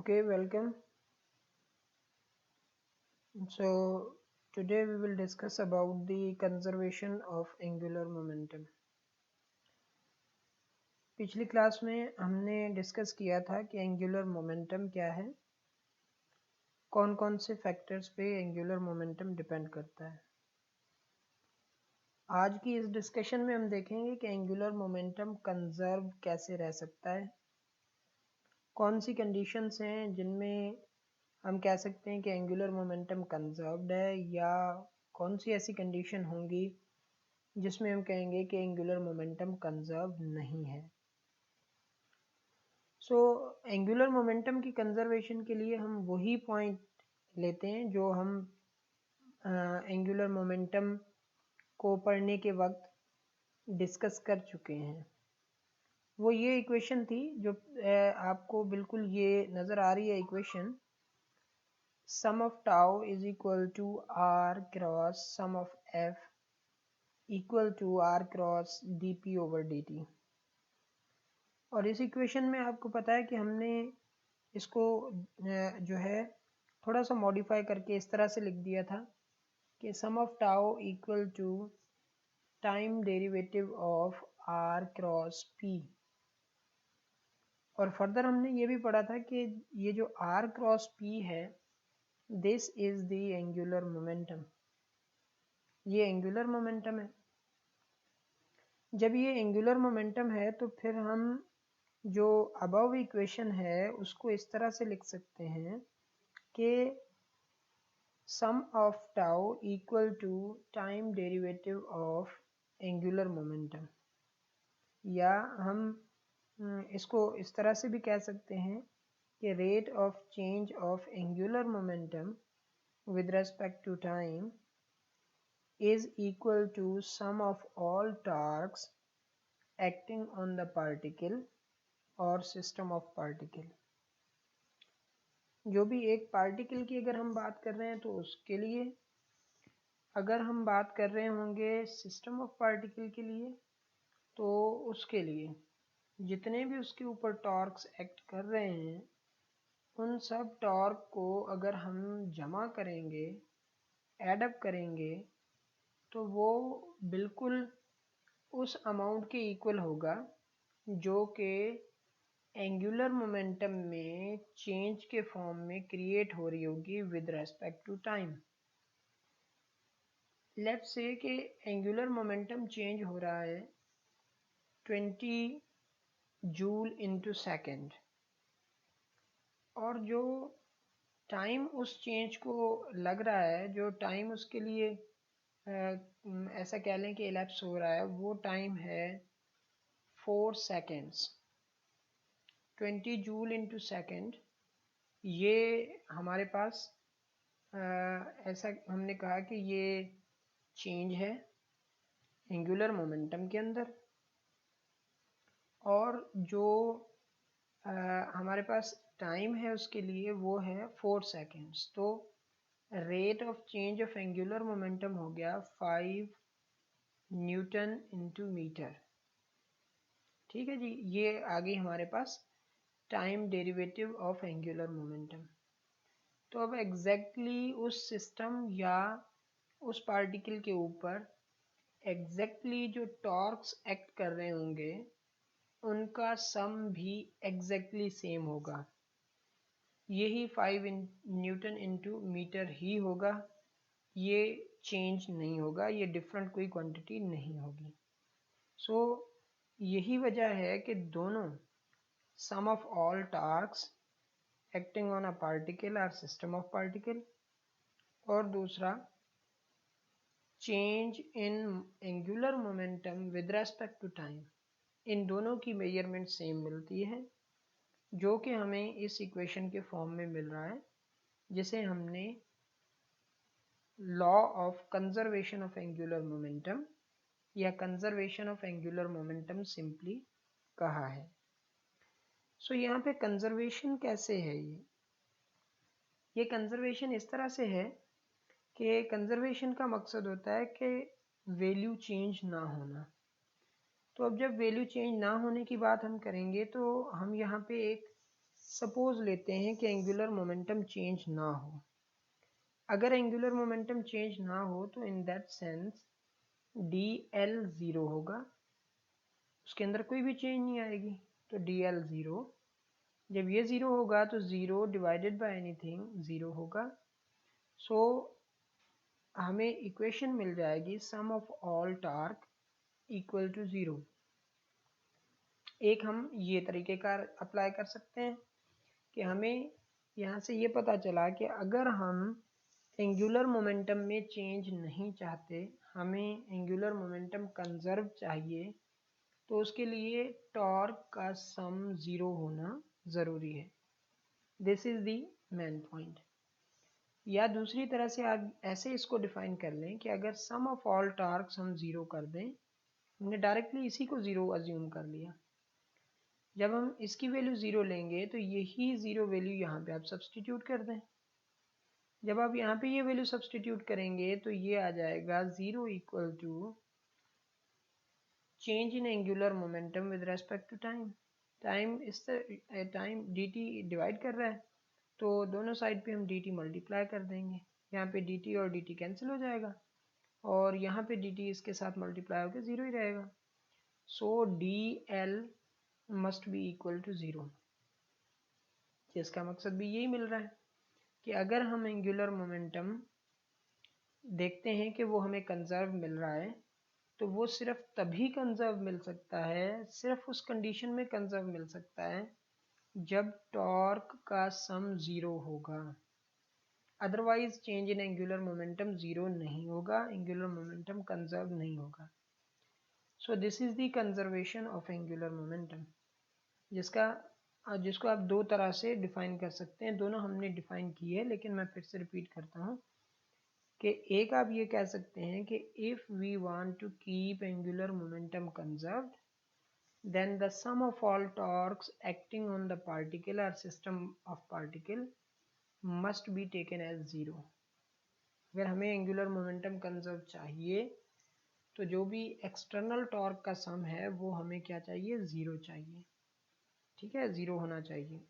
Okay, welcome. So today we will discuss about the conservation of angular momentum. पिछली class में हमने discuss किया था कि एंगुलर मोमेंटम क्या है, कौन कौन से फैक्टर्स पे एंगुलर मोमेंटम डिपेंड करता है। आज की इस डिस्कशन में हम देखेंगे कि एंगुलर मोमेंटम कंजर्व कैसे रह सकता है, कौन सी कंडीशंस हैं जिनमें हम कह सकते हैं कि एंगुलर मोमेंटम कंजर्व्ड है, या कौन सी ऐसी कंडीशन होंगी जिसमें हम कहेंगे कि एंगुलर मोमेंटम कंजर्व नहीं है। सो एंगुलर मोमेंटम की कंजर्वेशन के लिए हम वही पॉइंट लेते हैं जो हम एंगुलर मोमेंटम को पढ़ने के वक्त डिस्कस कर चुके हैं। वो ये इक्वेशन थी जो आपको बिल्कुल ये नज़र आ रही है equation, sum of tau is equal to r cross sum of F equal to r cross d p over d t. और इस इक्वेशन में आपको पता है कि हमने इसको जो है थोड़ा सा मॉडिफाई करके इस तरह से लिख दिया था कि sum of tau equal to time derivative of R cross P. और फर्दर हमने ये भी पढ़ा था कि ये जो आर क्रॉस पी है, this is the angular momentum, ये एंगुलर मोमेंटम है। जब ये एंगुलर मोमेंटम है तो फिर हम जो अबव इक्वेशन है उसको इस तरह से लिख सकते हैं कि sum of tau equal to time derivative of angular momentum, या हम इसको इस तरह से भी कह सकते हैं कि rate of change of angular momentum with respect to time is equal to sum of all torques acting on the particle or system of particle। जो भी एक पार्टिकल की अगर हम बात कर रहे हैं तो उसके लिए, अगर हम बात कर रहे होंगे सिस्टम ऑफ पार्टिकल के लिए तो उसके लिए जितने भी उसके ऊपर टॉर्क्स एक्ट कर रहे हैं उन सब टॉर्क को अगर हम जमा करेंगे, एडअप करेंगे, तो वो बिल्कुल उस अमाउंट के इक्वल होगा जो कि एंगुलर मोमेंटम में चेंज के फॉर्म में क्रिएट हो रही होगी with respect to time. Let's say कि एंगुलर मोमेंटम चेंज हो रहा है 20 जूल इनटू सेकंड, और जो टाइम उस चेंज को लग रहा है, जो टाइम उसके लिए ऐसा कह लें कि इलेप्स हो रहा है, वो टाइम है 4 सेकेंड्स। 20 जूल इनटू सेकेंड, ये हमारे पास ऐसा हमने कहा कि ये चेंज है एंगुलर मोमेंटम के अंदर, और जो हमारे पास टाइम है उसके लिए वो है 4 सेकेंड्स। तो rate of change of angular momentum हो गया 5 न्यूटन इनटू मीटर। ठीक है जी, ये आ गई हमारे पास time derivative of angular momentum. तो अब एग्जैक्टली उस सिस्टम या उस पार्टिकल के ऊपर एग्जैक्टली जो टॉर्क्स एक्ट कर रहे होंगे उनका सम भी एग्जैक्टली सेम होगा, यही 5 न्यूटन इनटू मीटर ही होगा, ये चेंज नहीं होगा, ये डिफरेंट कोई क्वांटिटी नहीं होगी। सो यही वजह है कि दोनों sum of all torques acting on a particle और सिस्टम ऑफ पार्टिकल, और दूसरा change in angular momentum with respect to time, इन दोनों की मेजरमेंट सेम मिलती है, जो कि हमें इस इक्वेशन के फॉर्म में मिल रहा है, जिसे हमने law of conservation of angular momentum या conservation of angular momentum simply कहा है। सो यहाँ पे कंजर्वेशन कैसे है, ये कंजर्वेशन इस तरह से है कि कंजर्वेशन का मकसद होता है कि वैल्यू चेंज ना होना। तो अब जब वैल्यू चेंज ना होने की बात हम करेंगे तो हम यहाँ पे एक सपोज लेते हैं कि एंगुलर मोमेंटम चेंज ना हो। अगर एंगुलर मोमेंटम चेंज ना हो तो in that sense D L zero होगा, उसके अंदर कोई भी चेंज नहीं आएगी, तो डी एल ज़ीरो। जब ये ज़ीरो होगा तो zero divided by anything zero होगा। सो हमें इक्वेशन मिल जाएगी sum of all torque equal to zero. एक हम ये तरीके का अप्लाई कर सकते हैं कि हमें यहाँ से ये पता चला कि अगर हम एंगुलर मोमेंटम में चेंज नहीं चाहते, हमें एंगुलर मोमेंटम कंजर्व चाहिए, तो उसके लिए टॉर्क का सम ज़ीरो होना ज़रूरी है। This is the main point. या दूसरी तरह से आप ऐसे इसको डिफाइन कर लें कि अगर सम ऑफ ऑल टॉर्क्स हम ज़ीरो कर दें, हमने डायरेक्टली इसी को ज़ीरो अज्यूम कर लिया। जब हम इसकी वैल्यू ज़ीरो लेंगे तो यही ज़ीरो वैल्यू यहाँ पे आप सब्सटीट्यूट कर दें। जब आप यहाँ पे ये वैल्यू सब्सटीट्यूट करेंगे तो ये आ जाएगा zero equal to change in angular momentum with respect to time. Time d t divide कर रहा है, तो दोनों साइड पे हम डी टी मल्टीप्लाई कर देंगे। यहाँ पे डी टी और डी टी कैंसिल हो जाएगा और यहाँ पे डी टी इसके साथ मल्टीप्लाई होकर ज़ीरो ही रहेगा। So D L must be equal to zero. जिसका मकसद भी यही मिल रहा है कि अगर हम एंगुलर मोमेंटम देखते हैं कि वो हमें कंजर्व मिल रहा है, तो वो सिर्फ तभी कंजर्व मिल सकता है, सिर्फ उस कंडीशन में कंजर्व मिल सकता है जब टॉर्क का सम ज़ीरो होगा। Otherwise change in angular momentum zero नहीं होगा, एंगुलर मोमेंटम कंजर्व नहीं होगा। So this is the conservation of angular momentum, जिसको आप दो तरह से डिफाइन कर सकते हैं। दोनों हमने डिफाइन की है, लेकिन मैं फिर से रिपीट करता हूँ कि एक आप ये कह सकते हैं कि if we want to keep angular momentum conserved, then the sum of all torques acting on the particle or system of particle must be taken as zero। अगर हमें एंगुलर मोमेंटम कंजर्व चाहिए तो जो भी एक्सटर्नल टॉर्क का सम है वो हमें क्या चाहिए, ज़ीरो चाहिए। ठीक है, ज़ीरो होना चाहिए।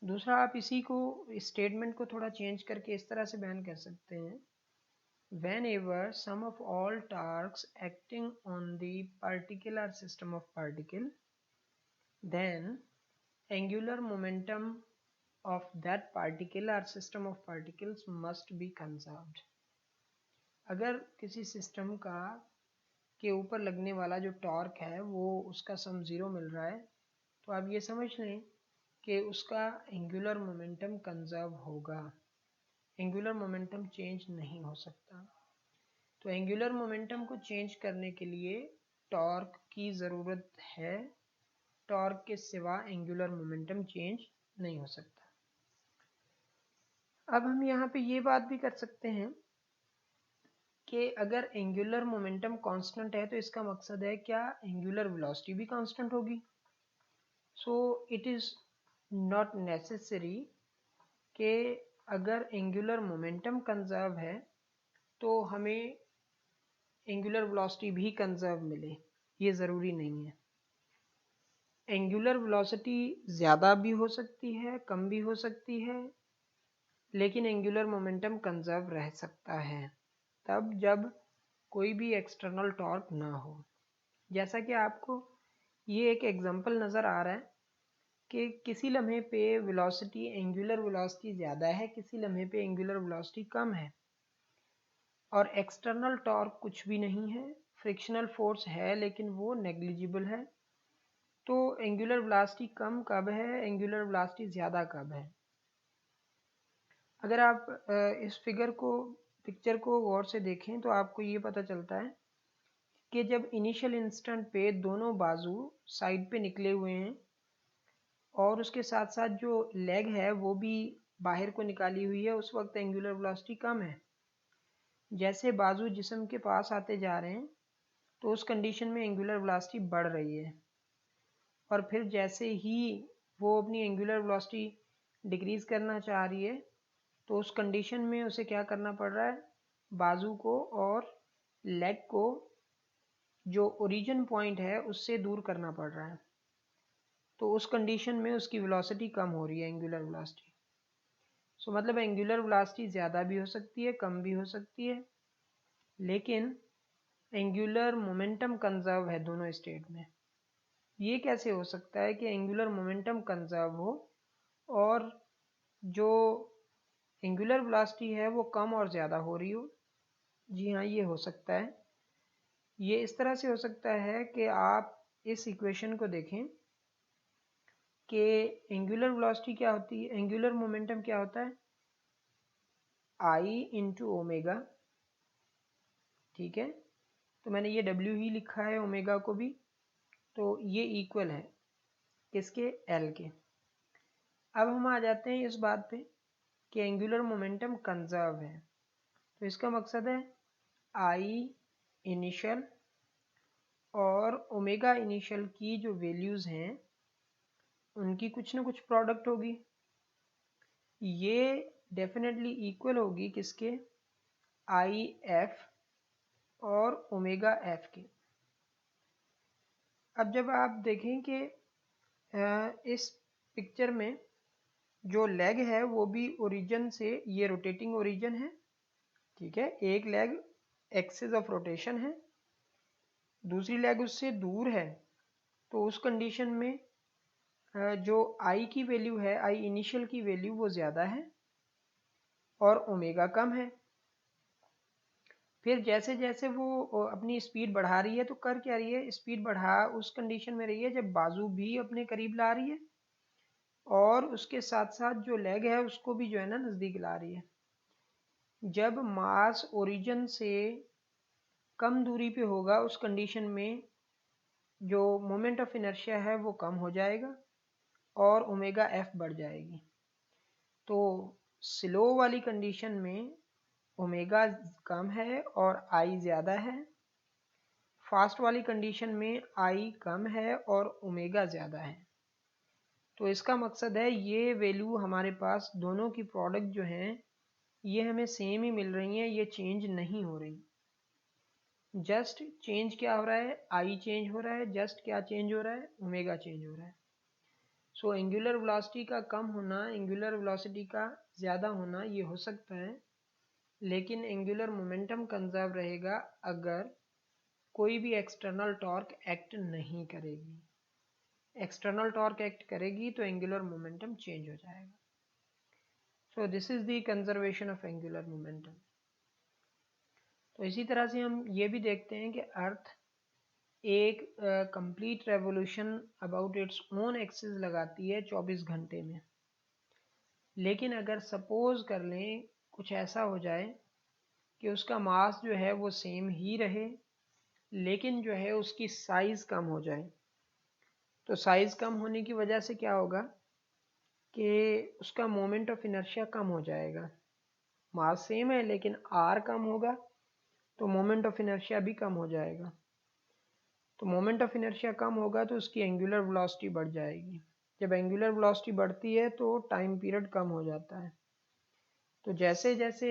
दूसरा, आप इसी को स्टेटमेंट को थोड़ा चेंज करके इस तरह से बयान कर सकते हैं, whenever sum of all torques acting on the particular system of particle, then angular momentum of that particular system of particles must be conserved। अगर किसी सिस्टम का के ऊपर लगने वाला जो टॉर्क है वो उसका सम ज़ीरो मिल रहा है, तो आप ये समझ लें कि उसका एंगुलर मोमेंटम कंजर्व होगा, एंगुलर मोमेंटम चेंज नहीं हो सकता। तो एंगुलर मोमेंटम को चेंज करने के लिए टॉर्क की ज़रूरत है, टॉर्क के सिवा एंगुलर मोमेंटम चेंज नहीं हो सकता। अब हम यहाँ पे ये बात भी कर सकते हैं कि अगर एंगुलर मोमेंटम कांस्टेंट है तो इसका मकसद है क्या एंगुलर वेलोसिटी भी कांस्टेंट होगी। So it is not necessary कि अगर एंगुलर मोमेंटम कंजर्व है तो हमें एंगुलर वेलोसिटी भी कंजर्व मिले, ये ज़रूरी नहीं है। एंगुलर वेलोसिटी ज़्यादा भी हो सकती है, कम भी हो सकती है, लेकिन एंगुलर मोमेंटम कंजर्व रह सकता है तब जब कोई भी एक्सटर्नल टॉर्क ना हो। जैसा कि आपको ये एक एग्जांपल नज़र आ रहा है कि किसी लम्हे पे वेलोसिटी एंगुलर वेलोसिटी ज़्यादा है, किसी लम्हे पे एंगुलर वेलोसिटी कम है और एक्सटर्नल टॉर्क कुछ भी नहीं है, फ्रिक्शनल फोर्स है लेकिन वो नेग्लिजिबल है। तो एंगुलर वेलोसिटी कम कब है, एंगुलर वेलोसिटी ज़्यादा कब है। अगर आप इस पिक्चर को गौर से देखें तो आपको ये पता चलता है कि जब इनिशियल इंस्टेंट पे दोनों बाजू साइड पे निकले हुए हैं और उसके साथ साथ जो लेग है वो भी बाहर को निकाली हुई है, उस वक्त एंगुलर वेलोसिटी कम है। जैसे बाजू जिस्म के पास आते जा रहे हैं तो उस कंडीशन में एंगुलर वेलोसिटी बढ़ रही है, और फिर जैसे ही वो अपनी एंगुलर वेलोसिटी डिक्रीज़ करना चाह रही है तो उस कंडीशन में उसे क्या करना पड़ रहा है, बाजू को और लेग को जो ओरिजिन पॉइंट है उससे दूर करना पड़ रहा है। तो उस कंडीशन में उसकी वेलोसिटी कम हो रही है, एंगुलर वेलोसिटी। सो मतलब एंगुलर वेलोसिटी ज़्यादा भी हो सकती है, कम भी हो सकती है, लेकिन एंगुलर मोमेंटम कंजर्व है दोनों स्टेट में। ये कैसे हो सकता है कि एंगुलर मोमेंटम कंजर्व हो और जो एंगुलर वेलोसिटी है वो कम और ज़्यादा हो रही हो? जी हाँ, ये हो सकता है। ये इस तरह से हो सकता है कि आप इस इक्वेशन को देखें कि एंगुलर वेलोसिटी क्या होती है, एंगुलर मोमेंटम क्या होता है, आई इंटू ओमेगा। ठीक है, तो मैंने ये डब्ल्यू ही लिखा है, ओमेगा को भी, तो ये इक्वल है किसके, एल के। अब हम आ जाते हैं इस बात पे कि एंगुलर मोमेंटम कंजर्व है, तो इसका मकसद है आई इनिशियल और ओमेगा इनिशियल की जो वैल्यूज़ हैं उनकी कुछ ना कुछ प्रोडक्ट होगी। ये डेफिनेटली इक्वल होगी किसके, आई एफ और ओमेगा एफ के। अब जब आप देखें कि इस पिक्चर में जो लेग है वो भी ओरिजिन से, ये रोटेटिंग ओरिजिन है, ठीक है, एक लेग एक्सिस ऑफ रोटेशन है, दूसरी लेग उससे दूर है, तो उस कंडीशन में जो आई की वैल्यू है, आई इनिशियल की वैल्यू वो ज़्यादा है और ओमेगा कम है। फिर जैसे जैसे वो अपनी स्पीड बढ़ा रही है तो कर क्या रही है, स्पीड बढ़ा उस कंडीशन में रही है जब बाजू भी अपने करीब ला रही है और उसके साथ साथ जो लेग है उसको भी जो है ना नज़दीक ला रही है। जब मास ओरिजिन से कम दूरी पे होगा उस कंडीशन में जो मोमेंट ऑफ इनर्शिया है वो कम हो जाएगा और ओमेगा एफ बढ़ जाएगी। तो स्लो वाली कंडीशन में ओमेगा कम है और आई ज़्यादा है, फास्ट वाली कंडीशन में आई कम है और ओमेगा ज़्यादा है। तो इसका मकसद है ये वैल्यू हमारे पास दोनों की प्रोडक्ट जो हैं ये हमें सेम ही मिल रही हैं, ये चेंज नहीं हो रही। जस्ट चेंज क्या हो रहा है, आई चेंज हो रहा है, जस्ट क्या चेंज हो रहा है, ओमेगा चेंज हो रहा है। सो एंगुलर वेलोसिटी का कम होना, एंगुलर वेलोसिटी का ज़्यादा होना ये हो सकता है, लेकिन एंगुलर मोमेंटम कंजर्व रहेगा अगर कोई भी एक्सटर्नल टॉर्क एक्ट नहीं करेगी। एक्सटर्नल टॉर्क एक्ट करेगी तो एंगुलर मोमेंटम चेंज हो जाएगा। So this is the conservation of angular momentum. तो इसी तरह से हम ये भी देखते हैं कि अर्थ एक complete revolution about its own axis लगाती है 24 घंटे में। लेकिन अगर सपोज कर लें कुछ ऐसा हो जाए कि उसका मास जो है वो सेम ही रहे लेकिन जो है उसकी साइज़ कम हो जाए, तो साइज़ कम होने की वजह से क्या होगा कि उसका मोमेंट ऑफ इनर्शिया कम हो जाएगा। मास सेम है लेकिन आर कम होगा तो मोमेंट ऑफ इनर्शिया भी कम हो जाएगा। तो मोमेंट ऑफ इनर्शिया कम होगा तो उसकी एंगुलर वेलोसिटी बढ़ जाएगी। जब एंगुलर वेलोसिटी बढ़ती है तो टाइम पीरियड कम हो जाता है। तो जैसे जैसे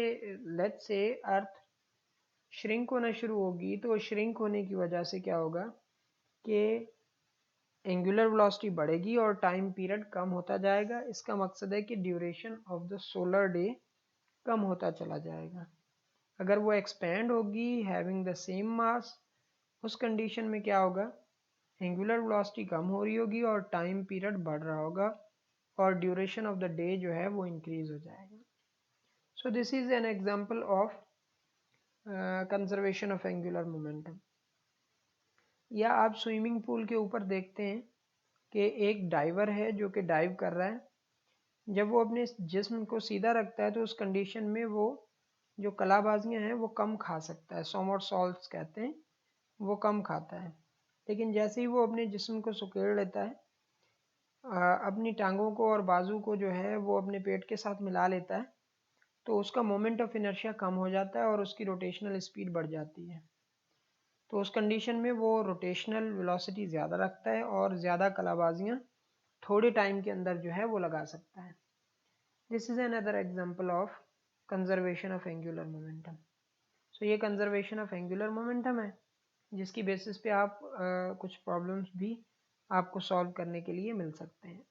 लेट्स से अर्थ श्रिंक होना शुरू होगी तो श्रिंक होने की वजह से क्या होगा कि एंगुलर वेलोसिटी बढ़ेगी और टाइम पीरियड कम होता जाएगा। इसका मकसद है कि duration of the solar day कम होता चला जाएगा। अगर वो एक्सपेंड होगी हैविंग द सेम मास, उस कंडीशन में क्या होगा, एंगुलर वेलोसिटी कम हो रही होगी और टाइम पीरियड बढ़ रहा होगा और ड्यूरेशन ऑफ द डे जो है वो इंक्रीज हो जाएगा। So this is an example of conservation of angular momentum. या आप स्विमिंग पूल के ऊपर देखते हैं कि एक डाइवर है जो कि डाइव कर रहा है। जब वो अपने जिस्म को सीधा रखता है तो उस कंडीशन में वो जो कलाबाजियाँ हैं वो कम खा सकता है, सोमरसॉल्ट्स कहते हैं, वो कम खाता है। लेकिन जैसे ही वो अपने जिस्म को सुकेड़ लेता है, अपनी टांगों को और बाजू को जो है वो अपने पेट के साथ मिला लेता है, तो उसका मोमेंट ऑफ इनर्शिया कम हो जाता है और उसकी रोटेशनल स्पीड बढ़ जाती है। तो उस कंडीशन में वो रोटेशनल वेलोसिटी ज़्यादा रखता है और ज़्यादा कलाबाजियाँ थोड़े टाइम के अंदर जो है वो लगा सकता है। This is another example of conservation of angular momentum. So ये कंजर्वेशन ऑफ एंगुलर मोमेंटम है जिसकी बेसिस पे आप कुछ प्रॉब्लम्स भी आपको सॉल्व करने के लिए मिल सकते हैं।